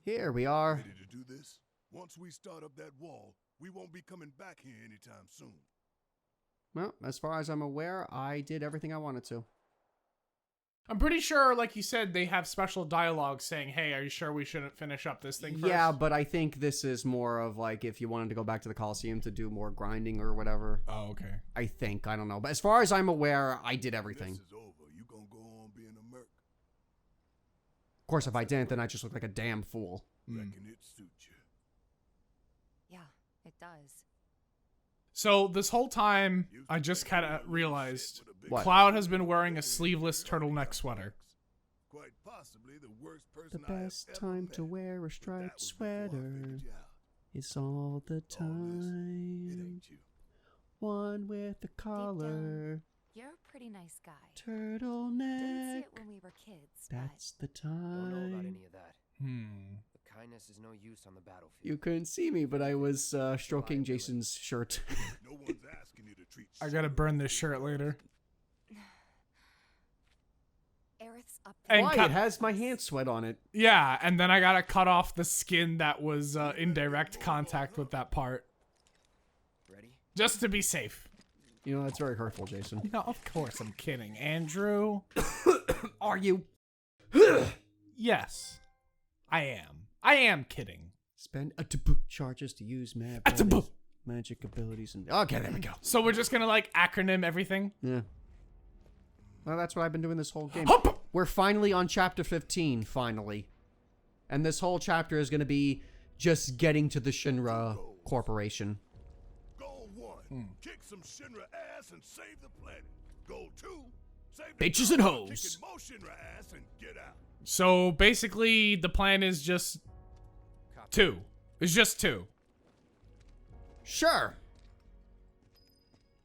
Here we are. Ready to do this? Once we start up that wall, we won't be coming back here anytime soon. Well, as far as I'm aware, I did everything I wanted to. I'm pretty sure, like you said, they have special dialogue saying, hey, are you sure we shouldn't finish up this thing first? Yeah, but I think this is more of like if you wanted to go back to the Coliseum to do more grinding or whatever. Oh, okay. I think. I don't know. But as far as I'm aware, I did everything. This is over. You gonna go on being a merc? Of course, if I didn't, then I just look like a damn fool. Reckon it suits you. Yeah, it does. So this whole time, I just kind of realized What? Cloud has been wearing a sleeveless turtleneck sweater. Quite possibly the worst The person I have best ever time met. to wear a But that striped was before I sweater figured you out. is all the All this, it time. ain't you. One with a collar, You're a pretty nice guy. turtleneck. Didn't see it when we were kids. That's the Don't know about time. any of that. But kindness is no use on the battlefield. You couldn't see me, but I was stroking Jason's shirt. No one's asking you to treat I gotta burn this shirt later. Aerith's up And Why? cut- It has my hand sweat on it. Yeah, and then I gotta cut off the skin that was in direct contact with that part. Ready? Just to be safe. You know, that's very hurtful, Jason. No, of course I'm kidding. Andrew? Are you? Yes. I am. I am kidding. Spend a taboo charges to use taboo. magic abilities and okay, there we go. So we're just gonna like acronym everything? Yeah. Well, that's what I've been doing this whole game. Hup! We're finally on chapter 15, finally. And this whole chapter is going to be just getting to the Shinra Corporation. Goal 1, kick some Shinra ass and save the planet. Goal 2, save the Bitches planet and by hoes. kicking more Shinra ass and get out. So basically the plan is just two. It's just two. Sure.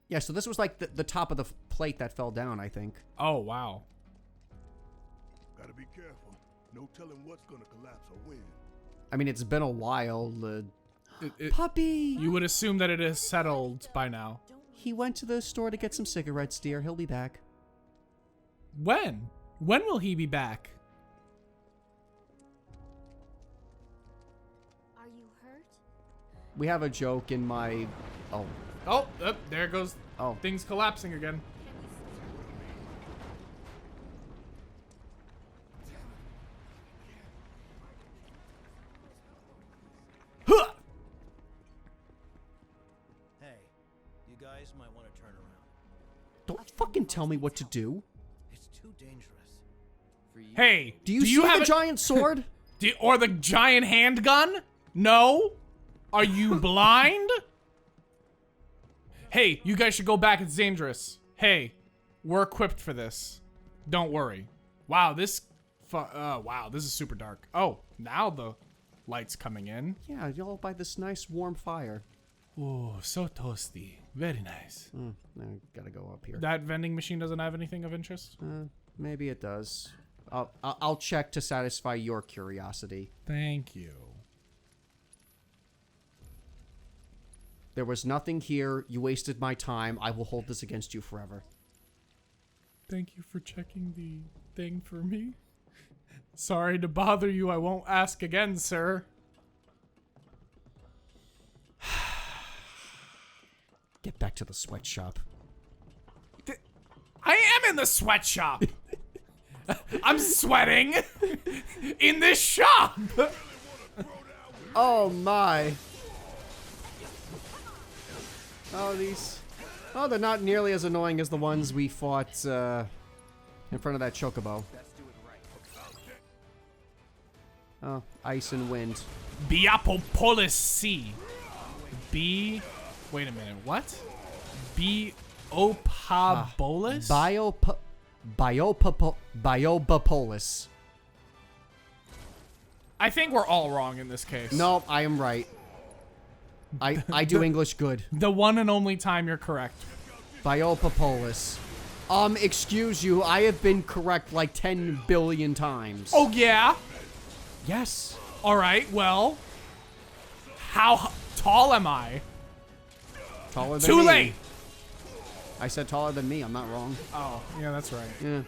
Yeah, so this was like the top of the plate that fell down, I think. Oh, wow. Gotta be careful. No telling what's gonna collapse or when. I mean, it's been a while. It- Puppy! You would assume that it is settled by now. He went to the store to get some cigarettes, dear. He'll be back. When? When will he be back? Are you hurt? We have a joke in my... Oh. Oh, there goes Oh. things collapsing again. Huh! Hey, you guys might want to turn around. Don't fucking tell me what to do. It's too dangerous. For you. Hey, Do you see have the a giant sword? or the giant handgun? No? Are you blind? Hey, you guys should go back. It's dangerous. Hey, we're equipped for this. Don't worry. Wow, wow, this is super dark. Oh, now the light's coming in. Yeah, y'all by this nice warm fire. Oh, so toasty. Very nice. I gotta go up here. That vending machine doesn't have anything of interest? Maybe it does. I'll check to satisfy your curiosity. Thank you. There was nothing here. You wasted my time. I will hold this against you forever. Thank you for checking the thing for me. Sorry to bother you. I won't ask again, sir. Get back to the sweatshop. I am in the sweatshop. I'm sweating in this shop. Oh my. Oh, these. Oh, they're not nearly as annoying as the ones we fought in front of that chocobo. Oh, ice and wind. Biapopolis C. Wait a minute. What? Biopabolis? Biopapolis. I think we're all wrong in this case. No, I am right. I do English good. The one and only time you're correct. Biopapolis. Excuse you, I have been correct like 10 billion times. Oh, yeah? Yes. All right, well. How tall am I? Taller than Too me. late. I said taller than me, I'm not wrong. Oh, yeah, that's right. Yeah.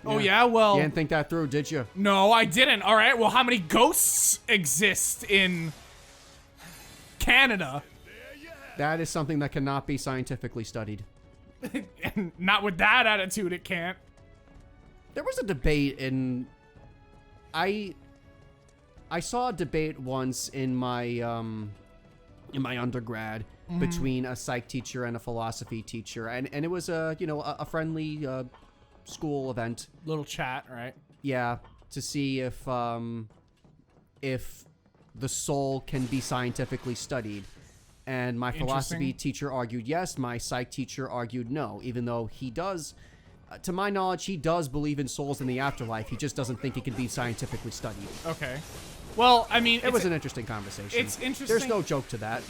Oh yeah, well, You didn't think that through, did you? no, I didn't. All right, well, how many ghosts exist in Canada? That is something that cannot be scientifically studied. And not with that attitude, it can't. There was a debate I saw a debate once in my undergrad between a psych teacher and a philosophy teacher, and it was a friendly school event. Little chat, right? Yeah, to see if the soul can be scientifically studied. And my philosophy Interesting. teacher argued yes, my psych teacher argued no, even though he does, to my knowledge, he does believe in souls in the afterlife. He just doesn't think it can be scientifically studied. Okay. Well, I mean, It was an interesting conversation. it's interesting. There's no joke to that.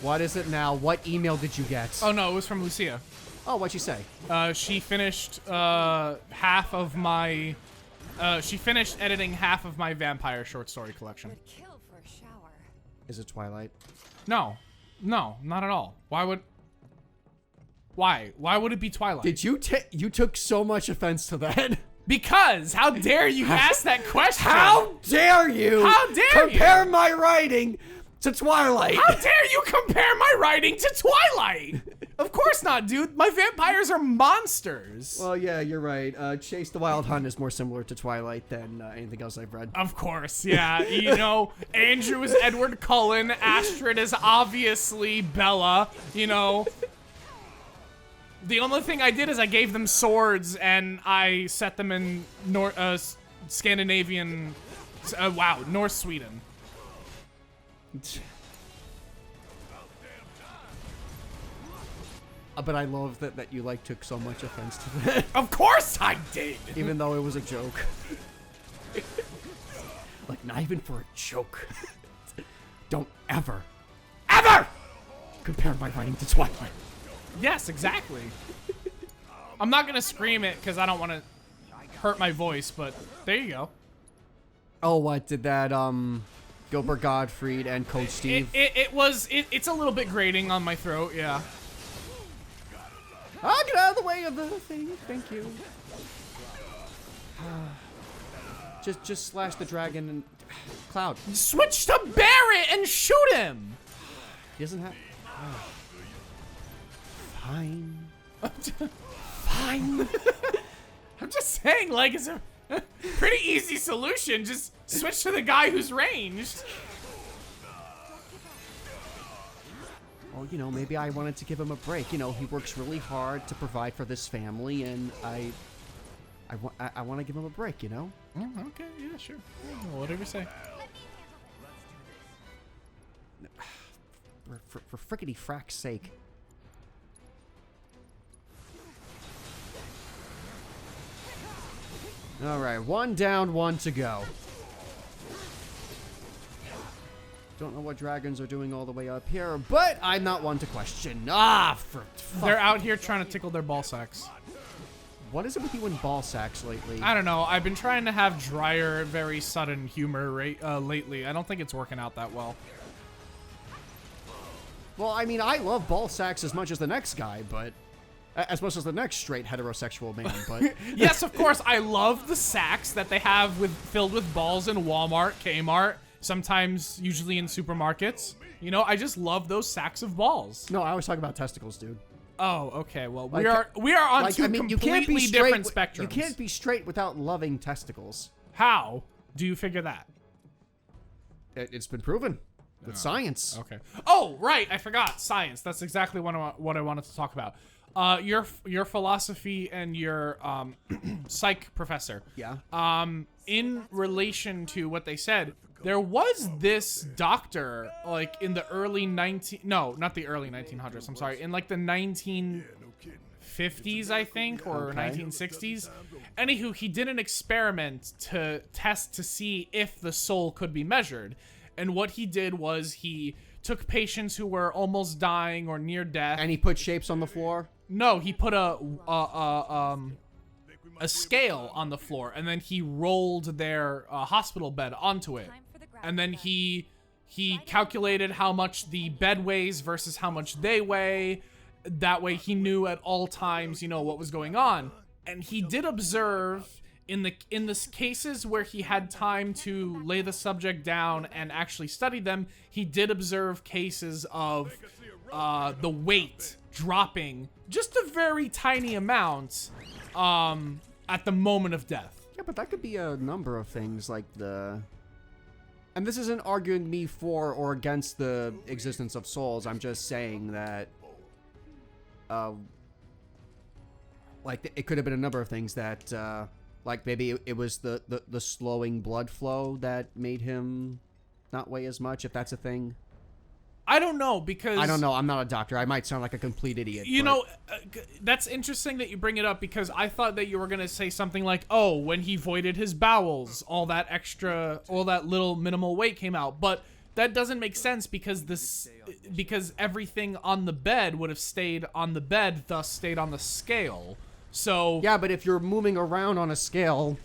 What is it now? What email did you get? Oh no, it was from Lucia. Oh, what'd you say? She finished half of my. She finished editing half of my vampire short story collection. Would kill for a shower. Is it Twilight? No, not at all. Why would? Why? Why would it be Twilight? Did you you took so much offense to that? Because how dare you ask that question? How dare you? How dare compare you? my writing to Twilight? How dare you compare my writing to Twilight? Of course not, dude. My vampires are monsters. Well, yeah, you're right. Chase the Wild Hunt is more similar to Twilight than anything else I've read. Of course, yeah. You know, Andrew is Edward Cullen. Astrid is obviously Bella. You know. The only thing I did is I gave them swords and I set them in Scandinavian. North Sweden. But I love that you took so much offense to that, Of course I did. even though it was a joke. Not even for a joke. Don't ever compare my writing to Twilight. Yes, exactly. I'm not gonna scream it because I don't want to hurt my voice, but there you go. Oh, what did that Gilbert Gottfried and Coach Steve? It's a little bit grating on my throat, yeah. Get out of the way of the thing. Thank you. just slash the dragon and Cloud. Switch to Barret and shoot him. He doesn't have. Fine. Fine. I'm just saying, it's a pretty easy solution. Just switch to the guy who's ranged. Well, maybe I wanted to give him a break. He works really hard to provide for this family, and I want to give him a break. Okay, yeah, sure. Yeah, whatever you say. For frickety frack's sake. All right, 1 down, 1 to go. Don't know what dragons are doing all the way up here, but I'm not one to question. They're out here trying to tickle their ball sacks. What is it with you and ball sacks lately? I don't know. I've been trying to have drier, very sudden humor lately. I don't think it's working out that well. Well, I mean, I love ball sacks as much as the next guy, but... As much as the next straight heterosexual man, but... Yes, of course. I love the sacks that they have filled with balls in Walmart, Kmart, sometimes usually in supermarkets. I just love those sacks of balls. No, I was talking about testicles, dude. Oh, okay. Well, we are on two completely different spectrums. You can't be straight without loving testicles. How do you figure that? It's been proven with science. Okay. Oh, right. I forgot. Science. That's exactly what I wanted to talk about. Your philosophy and your psych professor. Yeah. In relation to what they said, there was this doctor in the early not the early 1900s. I'm sorry, in the 1950s, I think, or 1960s. Anywho, he did an experiment to test to see if the soul could be measured, and what he did was he took patients who were almost dying or near death. And he put shapes on the floor? No, he put a scale on the floor, and then he rolled their hospital bed onto it. And then he calculated how much the bed weighs versus how much they weigh, that way he knew at all times, you know, what was going on. And he did observe in the cases where he had time to lay the subject down and actually study them, he did observe cases of the weight dropping just a very tiny amount at the moment of death. Yeah, but that could be a number of things, like the... And this isn't arguing me for or against the existence of souls. I'm just saying that, like, it could have been a number of things that, like, maybe it was the slowing blood flow that made him not weigh as much, if that's a thing. I don't know, because... I don't know. I'm not a doctor. I might sound like a complete idiot. You know, that's interesting that you bring it up, because I thought that you were going to say something like, oh, when he voided his bowels, all that little minimal weight came out. But that doesn't make sense, because everything on the bed would have stayed on the bed, thus stayed on the scale. So... Yeah, but if you're moving around on a scale...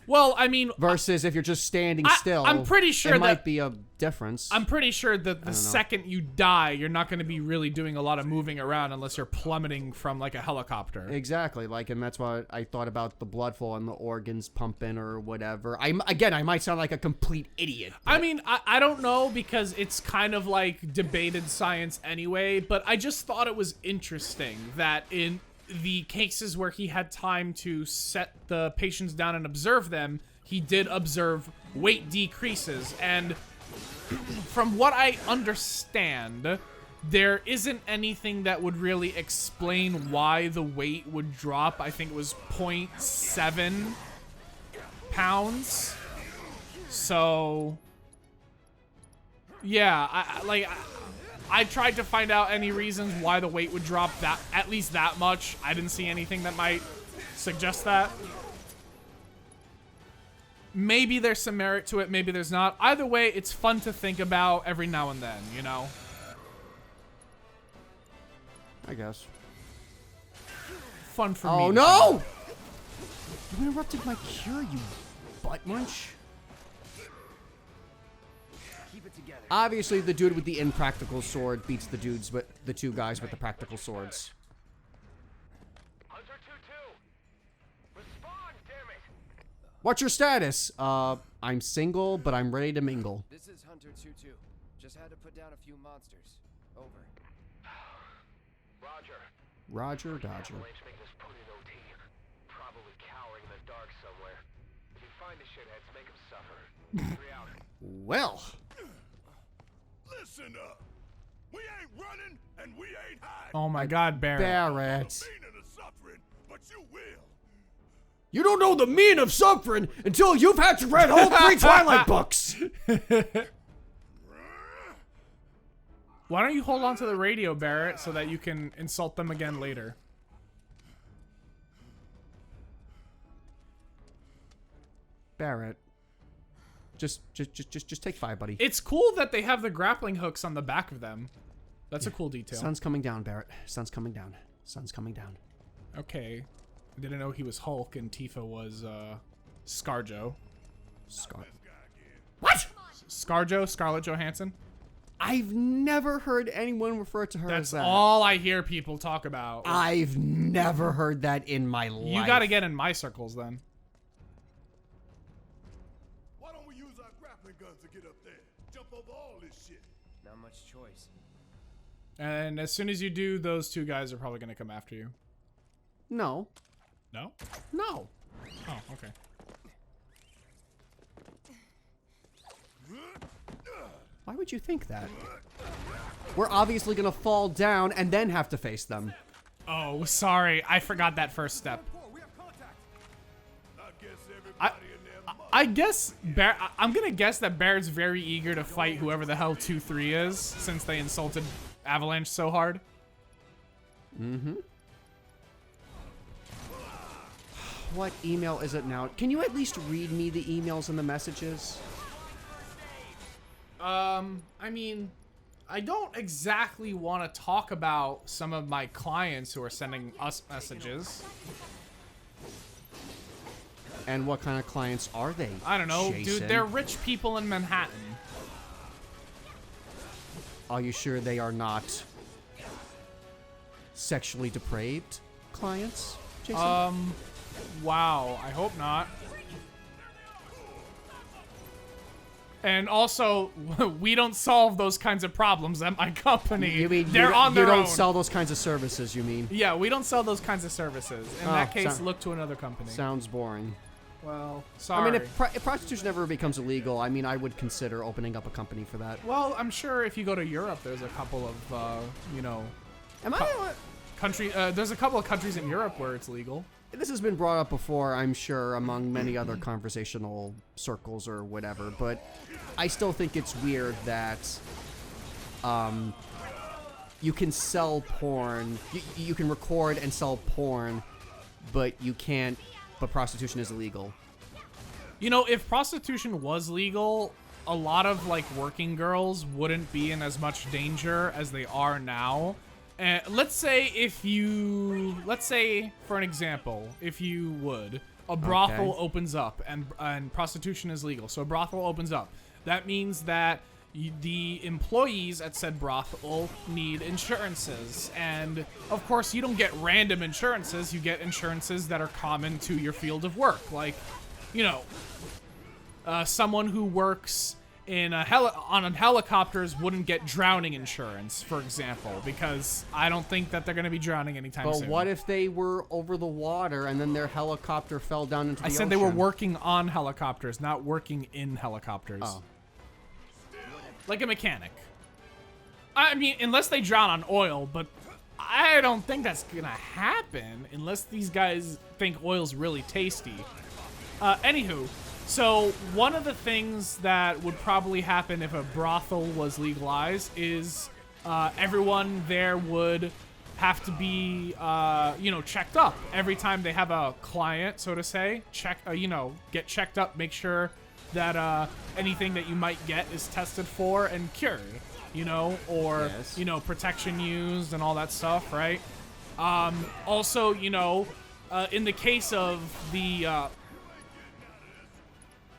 Well, I mean... Versus if you're just standing still, I'm pretty sure it might be a difference. I'm pretty sure that the second you die, you're not going to be really doing a lot of moving around unless you're plummeting from, like, a helicopter. Exactly, like, and that's why I thought about the blood flow and the organs pumping or whatever. I might sound like a complete idiot. I mean, I don't know, because it's kind of, like, debated science anyway, but I just thought it was interesting that in... the cases where he had time to set the patients down and observe them, he did observe weight decreases. And from what I understand, there isn't anything that would really explain why the weight would drop. I think it was 0.7 pounds. So, yeah, I tried to find out any reasons why the weight would drop at least that much. I didn't see anything that might suggest that. Maybe there's some merit to it, maybe there's not. Either way, it's fun to think about every now and then, you know? I guess. Fun for me. Oh, no! You interrupted my cure, you butt munch. Obviously, the dude with the impractical sword beats the two guys with the practical swords. Hunter 2-2. Respond, damn it. What's your status? I'm single, but I'm ready to mingle. This is Hunter 2-2. Just had to put down a few monsters. Over. Roger. Roger, Dodger. Make this put in OT. Probably cowering in the dark somewhere. If you find the shitheads, make them suffer. 3 out. Well. Listen up. We ain't running and we ain't hiding. Oh my God, Barrett. Barrett. Meaning of suffering, but you will. You don't know the meaning of suffering until you've had to read all 3 Twilight books. Why don't you hold on to the radio, Barrett, so that you can insult them again later? Barrett. Just take 5, buddy. It's cool that they have the grappling hooks on the back of them. That's a cool detail. Sun's coming down, Barrett. Sun's coming down. Sun's coming down. Okay. I didn't know he was Hulk and Tifa was, Scarjo. What? Scarjo? Scarlett Johansson? I've never heard anyone refer to her as that. That's all I hear people talk about. I've never heard that in my life. You gotta get in my circles, then. Why don't we use our grappling guns to get up there? Jump over all this shit. Not much choice. And as soon as you do, those 2 guys are probably gonna come after you. No. No? No. Oh, okay. Why would you think that? We're obviously gonna fall down and then have to face them. Oh, sorry. I forgot that first step. I guess I'm gonna guess that Barrett's very eager to fight whoever the hell 2-3 is, since they insulted Avalanche so hard. Mm-hmm. What email is it now? Can you at least read me the emails and the messages? I mean, I don't exactly want to talk about some of my clients who are sending us messages. And what kind of clients are they? I don't know, Jason? dude. They're rich people in Manhattan. Are you sure they are not sexually depraved clients, Jason? Wow, I hope not. And also, we don't solve those kinds of problems at my company. You mean They're on their you own. don't sell those kinds of services, you mean? Yeah, we don't sell those kinds of services. In that case, so- look to another company. Sounds boring. Well, sorry. I mean, if prostitution ever becomes illegal, I mean, I would consider opening up a company for that. Well, I'm sure if you go to Europe, there's a couple of, Am I? there's a couple of countries in Europe where it's legal. This has been brought up before, I'm sure, among many other conversational circles or whatever, but I still think it's weird that you can sell porn, you can record and sell porn, but you can't, but prostitution is illegal. You know, if prostitution was legal, a lot of, like, working girls wouldn't be in as much danger as they are now. Let's say, for an example, if you would, a brothel opens up and prostitution is legal. So a brothel opens up. That means that the employees at said brothel need insurances. And of course, you don't get random insurances. You get insurances that are common to your field of work. Like, you know, someone who works in on helicopters wouldn't get drowning insurance, for example, because I don't think that they're going to be drowning anytime soon. But what if they were over the water and then their helicopter fell down into the ocean? I said they were working on helicopters, not working in helicopters. Oh. Like a mechanic. I mean, unless they drown on oil, but I don't think that's going to happen unless these guys think oil's really tasty. Anywho, so one of the things that would probably happen if a brothel was legalized is everyone there would have to be, checked up every time they have a client, so to say. Get checked up, make sure that anything that you might get is tested for and cured, or, Yes. protection used and all that stuff, right? Also, in the case of the,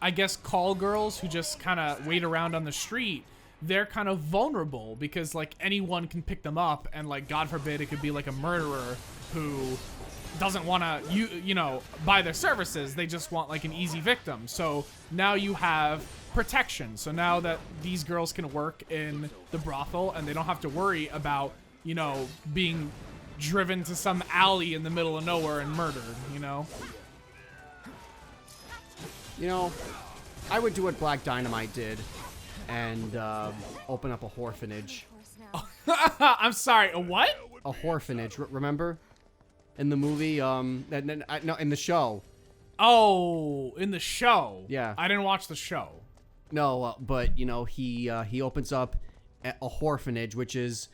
I guess, call girls who just kind of wait around on the street, they're kind of vulnerable because, like, anyone can pick them up and, like, God forbid, it could be, like, a murderer who doesn't want to, buy their services. They just want, like, an easy victim. So now you have protection. So now that these girls can work in the brothel and they don't have to worry about, being driven to some alley in the middle of nowhere and murdered, I would do what Black Dynamite did and open up a orphanage. I'm sorry, a what? A orphanage, remember? In the movie, no, in the show. Oh, in the show. Yeah. I didn't watch the show. No, but, he opens up a orphanage, which is,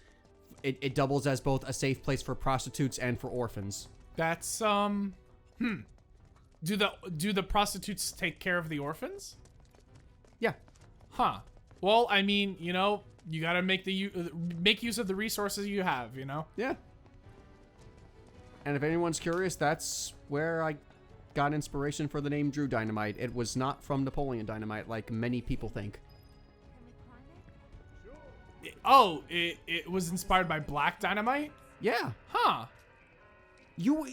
it doubles as both a safe place for prostitutes and for orphans. That's, Do the prostitutes take care of the orphans? Yeah. Huh. Well, I mean, you gotta make use of the resources you have, Yeah. And if anyone's curious, that's where I got inspiration for the name Drew Dynamite. It was not from Napoleon Dynamite, like many people think. It was inspired by Black Dynamite? Yeah. Huh. You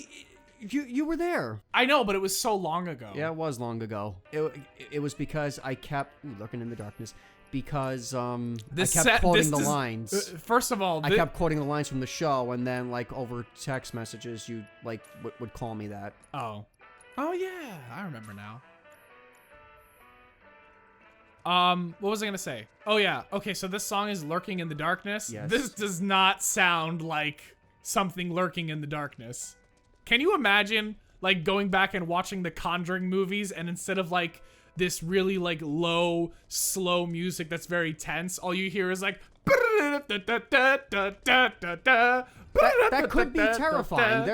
were there. I know, but it was so long ago. Yeah, it was long ago. It was because I kept lurking in the darkness. Because I kept quoting the lines. First of all, I kept quoting the lines from the show, and then like over text messages, you like would call me that. Oh yeah, I remember now. What was I gonna say? Oh yeah, okay. So this song is "Lurking in the Darkness." Yes. This does not sound like something lurking in the darkness. Can you imagine like going back and watching the Conjuring movies, and instead of like this really like low, slow music that's very tense, all you hear is like That could be terrifying.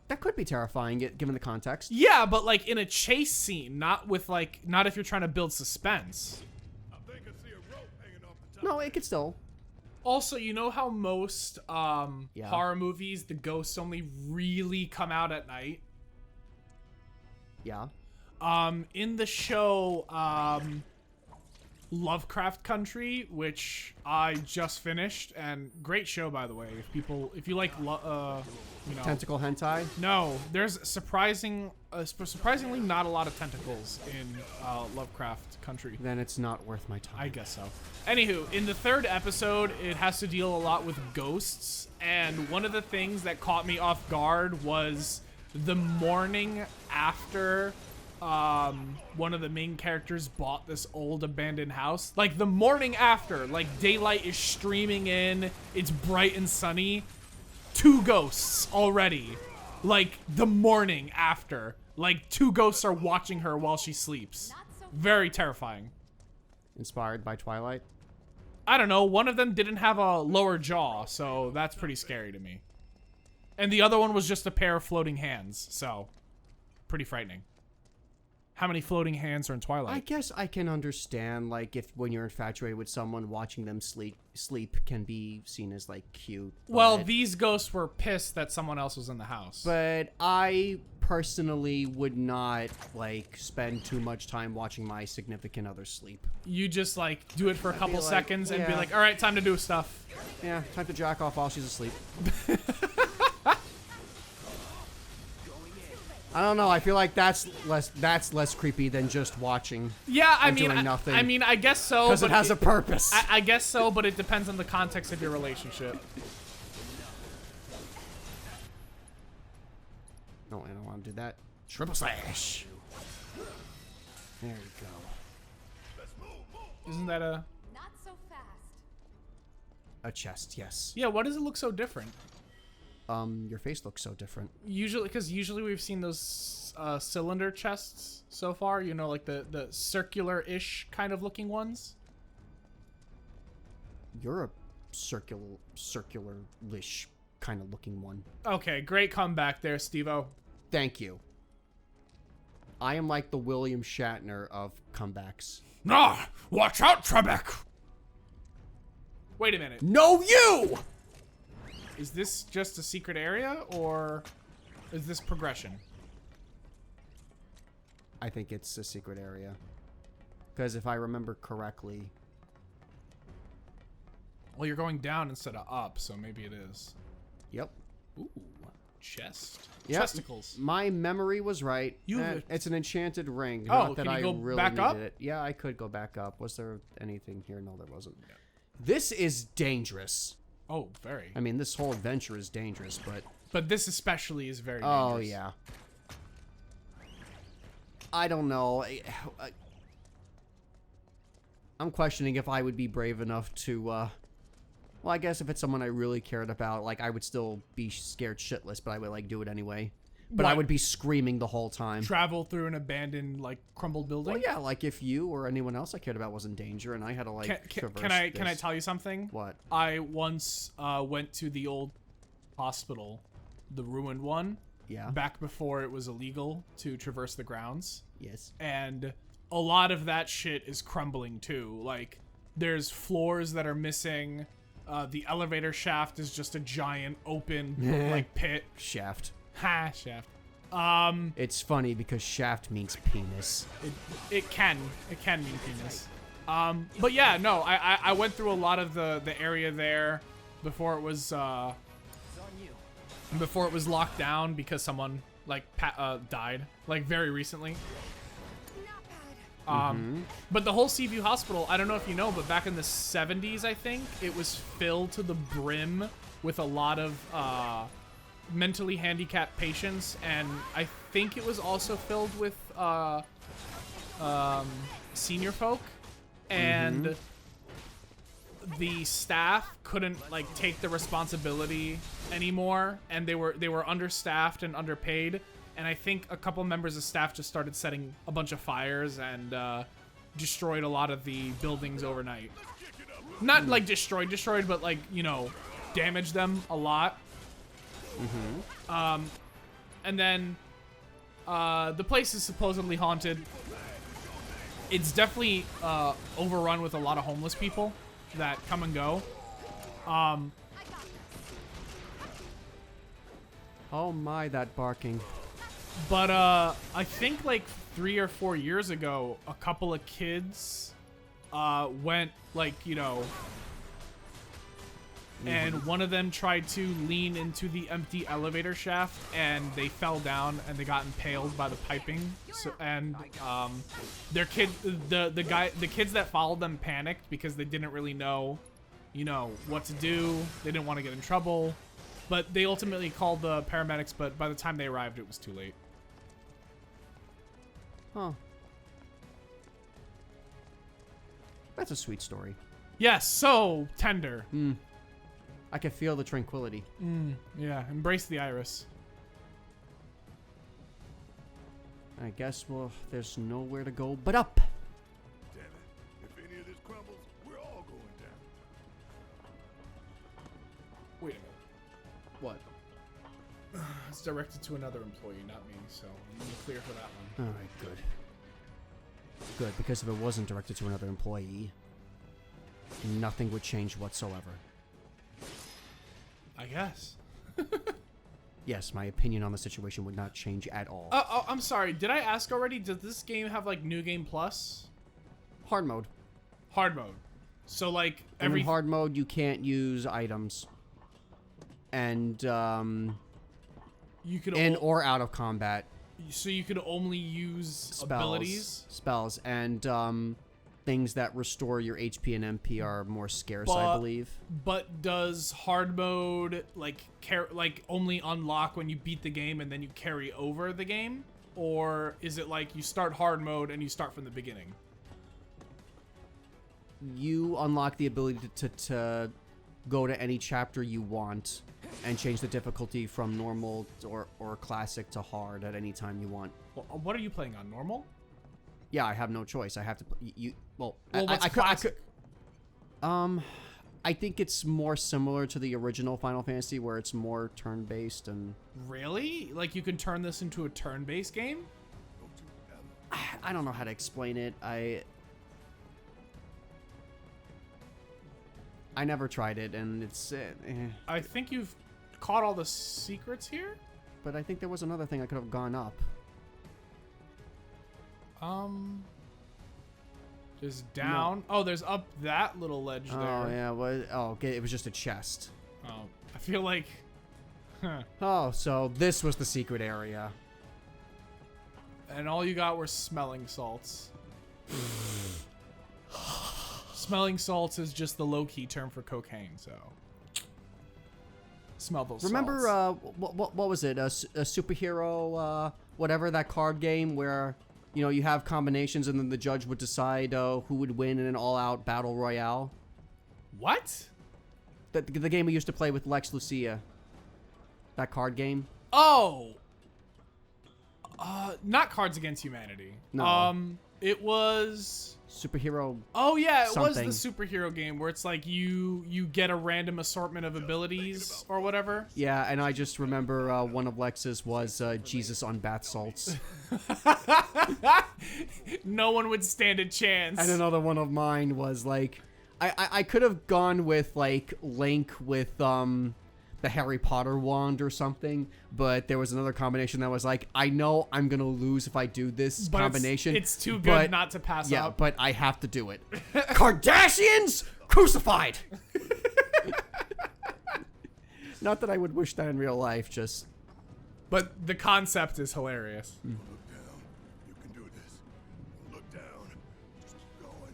That could be terrifying given the context. Yeah, but like in a chase scene, not if you're trying to build suspense. I think I see a rope hanging off the top. No, it could still. Also, you know how most horror movies, the ghosts only really come out at night? Yeah. In the show, Lovecraft Country, which I just finished, and great show, by the way. If you like, Tentacle hentai? no, there's surprisingly not a lot of tentacles in Lovecraft Country. Then it's not worth my time. I guess so. Anywho, in the third episode, it has to deal a lot with ghosts, and one of the things that caught me off guard was the morning after one of the main characters bought this old abandoned house. Like, the morning after, like, daylight is streaming in, it's bright and sunny, 2 ghosts already. Like, the morning after. Like, 2 ghosts are watching her while she sleeps. Very terrifying. Inspired by Twilight? I don't know, one of them didn't have a lower jaw, so that's pretty scary to me. And the other one was just a pair of floating hands, so pretty frightening. How many floating hands are in Twilight? I guess I can understand, like, if when you're infatuated with someone, watching them sleep can be seen as, like, cute. Well, but- these ghosts were pissed that someone else was in the house. But I personally would not, like, spend too much time watching my significant other sleep. You just, like, do it for a couple like, seconds and be yeah. like, all right, time to do stuff. Yeah, time to jack off while she's asleep. I don't know. I feel like that's less creepy than just watching. Yeah, I And mean, doing nothing. I mean, I guess so. Because it but has a purpose. I guess so, but it depends on the context of your relationship. No, I don't want to do that. Triple slash. There you go. Isn't that a... Not so fast. A chest, yes. Yeah, why does it look so different? Your face looks so different. Usually we've seen those cylinder chests so far, you know, like the circular-ish kind of looking ones. You're a circular-ish kind of looking one. Okay, great comeback there, Steve-O. Thank you. I am like the William Shatner of comebacks. Nah, watch out, Trebek! Wait a minute. No, you! Is this just a secret area, or is this progression? I think it's a secret area. Because if I remember correctly... Well, you're going down instead of up, so maybe it is. Yep. Ooh, chest. Yep. Chesticles. My memory was right. You have a- It's an enchanted ring. Oh, Not that can you I go really back up? needed it. Yeah, I could go back up. Was there anything here? No, there wasn't. This is dangerous. Oh, very. I mean, this whole adventure is dangerous, but... But this especially is very Oh, dangerous. yeah. I don't know. I'm questioning if I would be brave enough to, well, I guess if it's someone I really cared about, like, I would still be scared shitless, but I would, like, do it anyway. But I What? would be screaming the whole time. Travel through an abandoned, like, crumbled building? Well, yeah, like, if you or anyone else I cared about was in danger and I had to, like, traverse Can I this. tell you something? What? I once went to the old hospital, the ruined one, Yeah. back before it was illegal to traverse the grounds. Yes. And a lot of that shit is crumbling too. Like, there's floors that are missing. The elevator shaft is just a giant open like pit. Shaft. Ha, shaft. It's funny because shaft means penis. It can mean penis. But yeah, no, I went through a lot of the area there before it was locked down because someone like died like very recently. But the whole Seaview Hospital, I don't know if you know, but back in the 70s, I think it was filled to the brim with a lot of mentally handicapped patients, and I think it was also filled with senior folk, and the staff couldn't like take the responsibility anymore, and they were understaffed and underpaid, and I think a couple members of staff just started setting a bunch of fires and destroyed a lot of the buildings overnight. Not like destroyed, but like, you know, damaged them a lot. And then the place is supposedly haunted. It's definitely overrun with a lot of homeless people that come and go. Oh my, that barking. But I think like 3 or 4 years ago, a couple of kids went like, you know, and one of them tried to lean into the empty elevator shaft, and they fell down and they got impaled by the piping. So, and their kid, the kids that followed them panicked because they didn't really know, you know, what to do. They didn't want to get in trouble, but they ultimately called the paramedics. But by the time they arrived, it was too late. Huh. That's a sweet story. Yes, so tender. I can feel the tranquility. Yeah, embrace the iris. I guess, well, there's nowhere to go but up. Damn it. If any of this crumbles, we're all going down. Wait a minute. What? It's directed to another employee, not me, so I'm clear for that one. All right, good. Good, because if it wasn't directed to another employee, nothing would change whatsoever. I guess. Yes, my opinion on the situation would not change at all. Oh, I'm sorry. Did I ask already? Does this game have like New Game Plus? Hard mode. Hard mode. So like And in hard mode, you can't use items. And, you could in or out of combat. So you could only use abilities? Spells, and, things that restore your HP and MP are more scarce, I believe. But does hard mode like only unlock when you beat the game and then you carry over the game, or is it like you start hard mode and you start from the beginning? You unlock the ability to go to any chapter you want and change the difficulty from normal or classic to hard at any time you want. Well, what are you playing on, normal? Yeah, I have no choice. I have to. What's classic? I think it's more similar to the original Final Fantasy, where it's more turn-based and. Really? Like you can turn this into a turn-based game? I don't know how to explain it. I never tried it, and it's. I think you've caught all the secrets here. But I think there was another thing I could have gone up. There's down. No. Oh, there's up that little ledge there. Oh yeah. Okay. It was just a chest. Oh, I feel like. Oh, so this was the secret area. And all you got were smelling salts. Smelling salts is just the low-key term for cocaine, so. Smell those Remember, salts. what was it? A superhero, whatever, that card game where, you know, you have combinations and then the judge would decide who would win in an all-out battle royale? What? The game we used to play with Lex Lucia. That card game? Oh! Not Cards Against Humanity. No. It was... Superhero. Oh yeah, it something. was the superhero game where it's like you get a random assortment of abilities or whatever. Yeah, and I just remember one of Lex's was Jesus on bath salts. No one would stand a chance. And another one of mine was like, I could have gone with like Link with the Harry Potter wand or something, but there was another combination that was like, I know I'm gonna lose if I do this combination. It's too good not to pass up. Yeah, but I have to do it. Kardashians crucified. Not that I would wish that in real life, just. But the concept is hilarious. Don't look down. You can do this. Don't look down. Just keep going.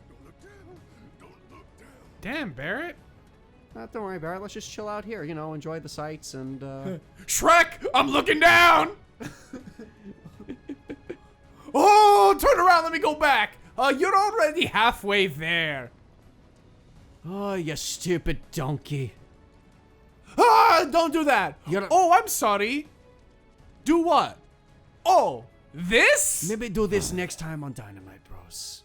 Don't look down. Don't look down. Damn, Barrett. Don't worry, Barrett. Let's just chill out here. You know, enjoy the sights and. Shrek, I'm looking down. Oh, turn around. Let me go back. You're already halfway there. Oh, you stupid donkey. Ah, don't do that. You're- Oh, I'm sorry. Do what? Oh, this? Maybe do this next time on Dynamite Bros.